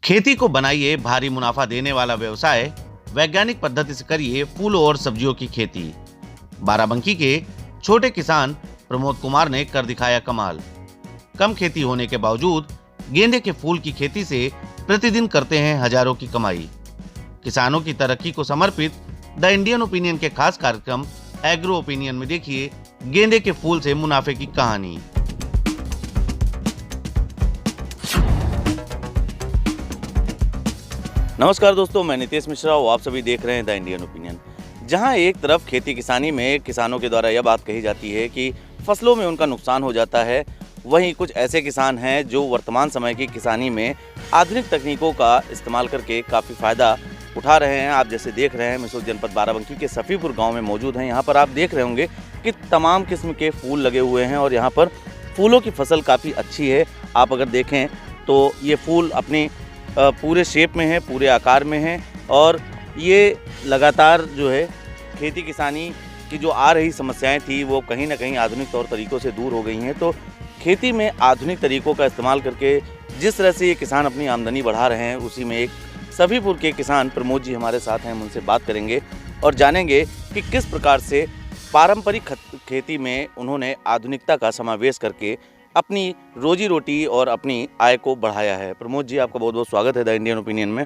खेती को बनाइए भारी मुनाफा देने वाला व्यवसाय, वैज्ञानिक पद्धति से करिए फूलों और सब्जियों की खेती। बाराबंकी के छोटे किसान प्रमोद कुमार ने कर दिखाया कमाल। कम खेती होने के बावजूद गेंदे के फूल की खेती से प्रतिदिन करते हैं हजारों की कमाई। किसानों की तरक्की को समर्पित द इंडियन ओपिनियन के खास कार्यक्रम एग्रो ओपिनियन में देखिए गेंदे के फूल से मुनाफे की कहानी। नमस्कार दोस्तों, मैं नितेश मिश्रा और आप सभी देख रहे हैं द इंडियन ओपिनियन। जहां एक तरफ खेती किसानी में किसानों के द्वारा यह बात कही जाती है कि फसलों में उनका नुकसान हो जाता है, वहीं कुछ ऐसे किसान हैं जो वर्तमान समय की किसानी में आधुनिक तकनीकों का इस्तेमाल करके काफ़ी फ़ायदा उठा रहे हैं। आप जैसे देख रहे हैं, मैं इस वक्त जनपद बाराबंकी के सफ़ीपुर गांव में मौजूद हैं। यहाँ पर आप देख रहे होंगे कि तमाम किस्म के फूल लगे हुए हैं और यहाँ पर फूलों की फसल काफ़ी अच्छी है। आप अगर देखें तो ये फूल अपनी पूरे शेप में है, पूरे आकार में है और ये लगातार जो है खेती किसानी की जो आ रही समस्याएं थी वो कहीं ना कहीं आधुनिक तौर तरीक़ों से दूर हो गई हैं। तो खेती में आधुनिक तरीक़ों का इस्तेमाल करके जिस तरह से ये किसान अपनी आमदनी बढ़ा रहे हैं, उसी में एक सफ़ीपुर के किसान प्रमोद जी हमारे साथ हैं। हम उनसे बात करेंगे और जानेंगे कि किस प्रकार से पारंपरिक खेती में उन्होंने आधुनिकता का समावेश करके अपनी रोजी रोटी और अपनी आय को बढ़ाया है। प्रमोद जी, आपका बहुत बहुत स्वागत है द इंडियन ओपिनियन में।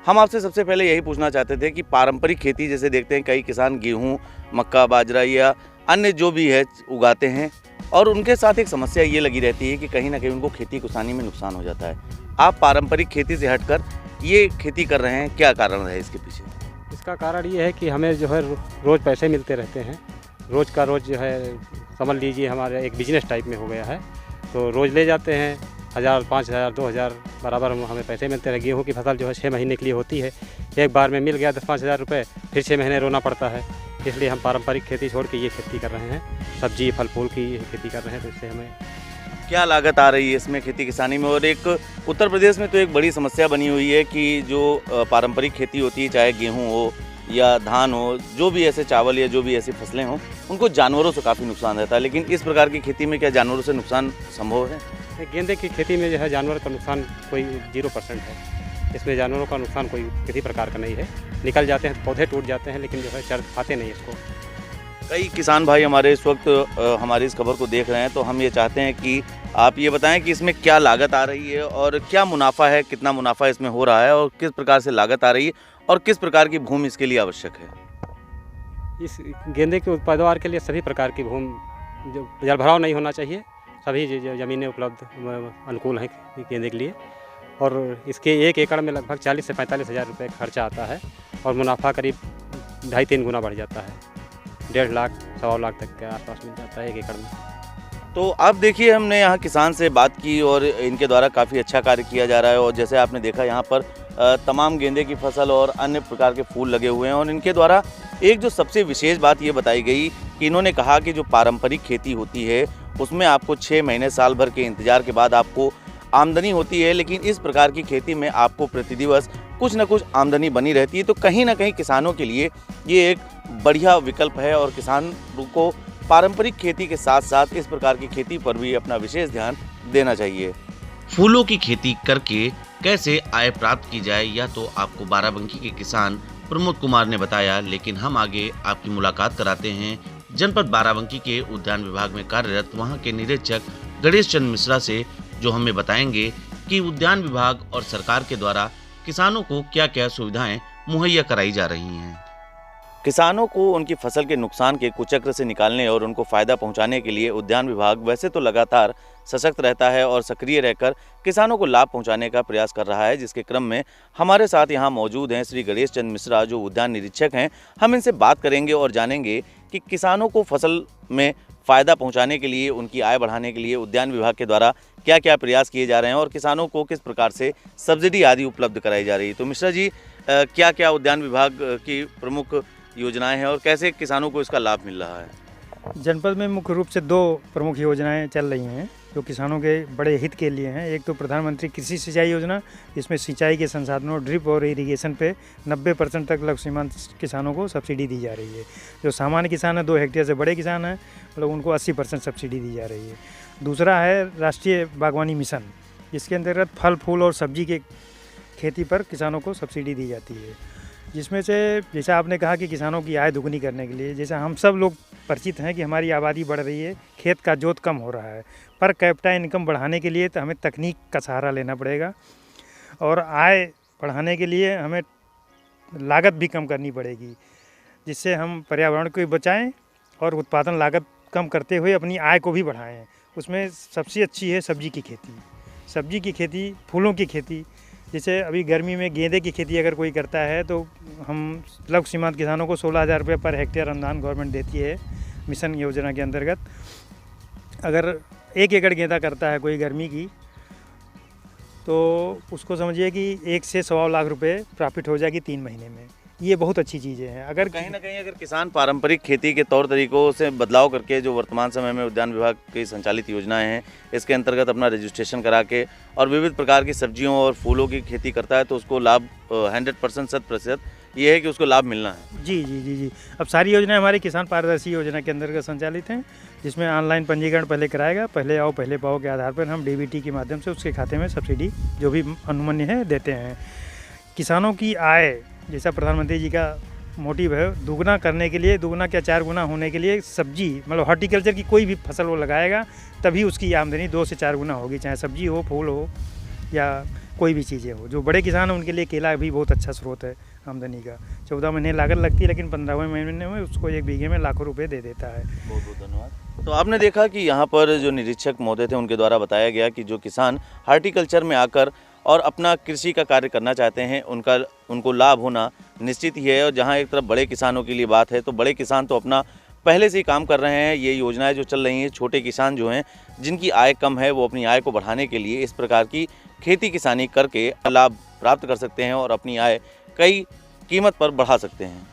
हम आपसे सबसे पहले यही पूछना चाहते थे कि पारंपरिक खेती जैसे देखते हैं कई किसान गेहूं, मक्का, बाजरा या अन्य जो भी है उगाते हैं और उनके साथ एक समस्या ये लगी रहती है कि कहीं ना कहीं उनको खेती किसानी में नुकसान हो जाता है। आप पारंपरिक खेती से हटकर ये खेती कर रहे हैं, क्या कारण है इसके पीछे? इसका कारण ये है कि हमें जो है रोज़ पैसे मिलते रहते हैं। रोज़ का रोज़ जो है समझ लीजिए हमारे एक बिजनेस टाइप में हो गया है। तो रोज़ ले जाते हैं 1000, 5000, 2000 बराबर हमें पैसे मिलते हैं। गेहूं की फसल जो है 6 महीने के लिए होती है। एक बार में मिल गया 10-5 हज़ार रुपये, फिर 6 महीने रोना पड़ता है। इसलिए हम पारंपरिक खेती छोड़ के ये खेती कर रहे हैं, सब्जी फल फूल की खेती कर रहे हैं। तो इससे हमें क्या लागत आ रही है इसमें खेती किसानी में? और एक उत्तर प्रदेश में तो एक बड़ी समस्या बनी हुई है कि जो पारंपरिक खेती होती है, चाहे गेहूँ हो या धान हो, जो भी ऐसे चावल या जो भी ऐसी फसलें हों, उनको जानवरों से काफ़ी नुकसान रहता है। लेकिन इस प्रकार की खेती में क्या जानवरों से नुकसान संभव है? गेंदे की खेती में जो है जानवर का नुकसान कोई 0% है। इसमें जानवरों का नुकसान कोई किसी प्रकार का नहीं है। निकल जाते हैं, पौधे टूट जाते हैं, लेकिन जो है चर खाते नहीं इसको। कई किसान भाई हमारे इस वक्त हमारी इस खबर को देख रहे हैं, तो हम ये चाहते हैं कि आप ये बताएं कि इसमें क्या लागत आ रही है और क्या मुनाफा है, कितना मुनाफा इसमें हो रहा है और किस प्रकार से लागत आ रही है और किस प्रकार की भूमि इसके लिए आवश्यक है? इस गेंदे के उत्पादवार के लिए सभी प्रकार की भूमि, जो जलभराव नहीं होना चाहिए, सभी ज़मीनें उपलब्ध अनुकूल हैं गेंदे के लिए। और इसके 1 एकड़ में लगभग 40 से 45 हज़ार रुपये खर्चा आता है और मुनाफा करीब 2.5-3 गुना बढ़ जाता है। 1.5 लाख, 1.25 लाख तक के आसपास मिल जाता है 1 एकड़ में। तो अब देखिए, हमने यहाँ किसान से बात की और इनके द्वारा काफ़ी अच्छा कार्य किया जा रहा है और जैसे आपने देखा यहाँ पर तमाम गेंदे की फसल और अन्य प्रकार के फूल लगे हुए हैं। और इनके द्वारा एक जो सबसे विशेष बात ये बताई गई कि इन्होंने कहा कि जो पारंपरिक खेती होती है उसमें आपको 6 महीने साल भर के इंतजार के बाद आपको आमदनी होती है, लेकिन इस प्रकार की खेती में आपको प्रतिदिवस कुछ न कुछ आमदनी बनी रहती है। तो कहीं ना कहीं किसानों के लिए ये एक बढ़िया विकल्प है और किसान को पारंपरिक खेती के साथ साथ इस प्रकार की खेती पर भी अपना विशेष ध्यान देना चाहिए। फूलों की खेती करके कैसे आय प्राप्त की जाए, यह तो आपको बाराबंकी के किसान प्रमोद कुमार ने बताया, लेकिन हम आगे आपकी मुलाकात कराते हैं जनपद बाराबंकी के उद्यान विभाग में कार्यरत वहां के निरीक्षक गणेश चंद्र मिश्रा से, जो हमें बताएंगे कि उद्यान विभाग और सरकार के द्वारा किसानों को क्या क्या सुविधाएं मुहैया कराई जा रही हैं। किसानों को उनकी फसल के नुकसान के कुचक्र से निकालने और उनको फ़ायदा पहुंचाने के लिए उद्यान विभाग वैसे तो लगातार सशक्त रहता है और सक्रिय रहकर किसानों को लाभ पहुंचाने का प्रयास कर रहा है, जिसके क्रम में हमारे साथ यहां मौजूद हैं श्री गणेश चंद्र मिश्रा, जो उद्यान निरीक्षक हैं। हम इनसे बात करेंगे और जानेंगे कि किसानों को फसल में फ़ायदा पहुँचाने के लिए, उनकी आय बढ़ाने के लिए उद्यान विभाग के द्वारा क्या क्या प्रयास किए जा रहे हैं और किसानों को किस प्रकार से सब्सिडी आदि उपलब्ध कराई जा रही है। तो मिश्रा जी, क्या क्या उद्यान विभाग की प्रमुख योजनाएं हैं और कैसे किसानों को इसका लाभ मिल रहा है? जनपद में मुख्य रूप से 2 प्रमुख योजनाएं चल रही हैं जो किसानों के बड़े हित के लिए हैं। एक तो प्रधानमंत्री कृषि सिंचाई योजना, इसमें सिंचाई के संसाधनों, ड्रिप और इरिगेशन पे 90% तक लघु सीमांत किसानों को सब्सिडी दी जा रही है। जो सामान्य किसान है, 2 हेक्टेयर से बड़े किसान हैं, मतलब उनको 80% सब्सिडी दी जा रही है। दूसरा है राष्ट्रीय बागवानी मिशन, जिसके अंतर्गत फल फूल और सब्जी के खेती पर किसानों को सब्सिडी दी जाती है, जिसमें से जैसा आपने कहा कि किसानों की आय दुगनी करने के लिए, जैसा हम सब लोग परिचित हैं कि हमारी आबादी बढ़ रही है, खेत का जोत कम हो रहा है, पर कैपिटा इनकम बढ़ाने के लिए तो हमें तकनीक का सहारा लेना पड़ेगा और आय बढ़ाने के लिए हमें लागत भी कम करनी पड़ेगी, जिससे हम पर्यावरण को भी बचाएं और उत्पादन लागत कम करते हुए अपनी आय को भी बढ़ाएं। उसमें सबसे अच्छी है सब्जी की खेती, फूलों की खेती। जैसे अभी गर्मी में गेंदे की खेती अगर कोई करता है तो हम लघु सीमांत किसानों को 16,000 रुपये पर हेक्टेयर अनुदान गवर्नमेंट देती है मिशन योजना के अंतर्गत। अगर 1 एकड़ गेंदा करता है कोई गर्मी की, तो उसको समझिए कि 1 से 1.25 लाख रुपए प्रॉफिट हो जाएगी 3 महीने में। ये बहुत अच्छी चीज़ें हैं। अगर कहीं ना कहीं अगर किसान पारंपरिक खेती के तौर तरीकों से बदलाव करके, जो वर्तमान समय में उद्यान विभाग की संचालित योजनाएं हैं, इसके अंतर्गत अपना रजिस्ट्रेशन करा के और विविध प्रकार की सब्जियों और फूलों की खेती करता है, तो उसको लाभ 100% 100% ये है कि उसको लाभ मिलना है। जी। अब सारी योजनाएं हमारी किसान पारदर्शी योजना के अंतर्गत संचालित हैं, जिसमें ऑनलाइन पंजीकरण पहले कराएगा, पहले आओ पहले पाओ के आधार पर हम डीबीटी के माध्यम से उसके खाते में सब्सिडी जो भी अनुमन्य है देते हैं। किसानों की आय, जैसा प्रधानमंत्री जी का मोटिव है, दुगना करने के लिए, दुगना क्या 4 गुना होने के लिए सब्जी मतलब हॉर्टिकल्चर की कोई भी फसल वो लगाएगा तभी उसकी आमदनी 2 से 4 गुना होगी, चाहे सब्जी हो, फूल हो या कोई भी चीज़ें हो। जो बड़े किसान हैं उनके लिए केला भी बहुत अच्छा स्रोत है आमदनी का। 14 महीने लागत लगती है, लेकिन 15वें महीने में उसको 1 बीघे में लाखों रुपए दे देता है। बहुत बहुत धन्यवाद। तो आपने देखा कि यहाँ पर जो निरीक्षक महोदय थे उनके द्वारा बताया गया कि जो किसान हार्टिकल्चर में आकर और अपना कृषि का कार्य करना चाहते हैं उनको लाभ होना निश्चित ही है। और जहाँ एक तरफ बड़े किसानों के लिए बात है, तो बड़े किसान तो अपना पहले से ही काम कर रहे हैं। ये योजनाएं जो चल रही हैं, छोटे किसान जो हैं जिनकी आय कम है, वो अपनी आय को बढ़ाने के लिए इस प्रकार की खेती किसानी करके लाभ प्राप्त कर सकते हैं और अपनी आय कई कीमत पर बढ़ा सकते हैं।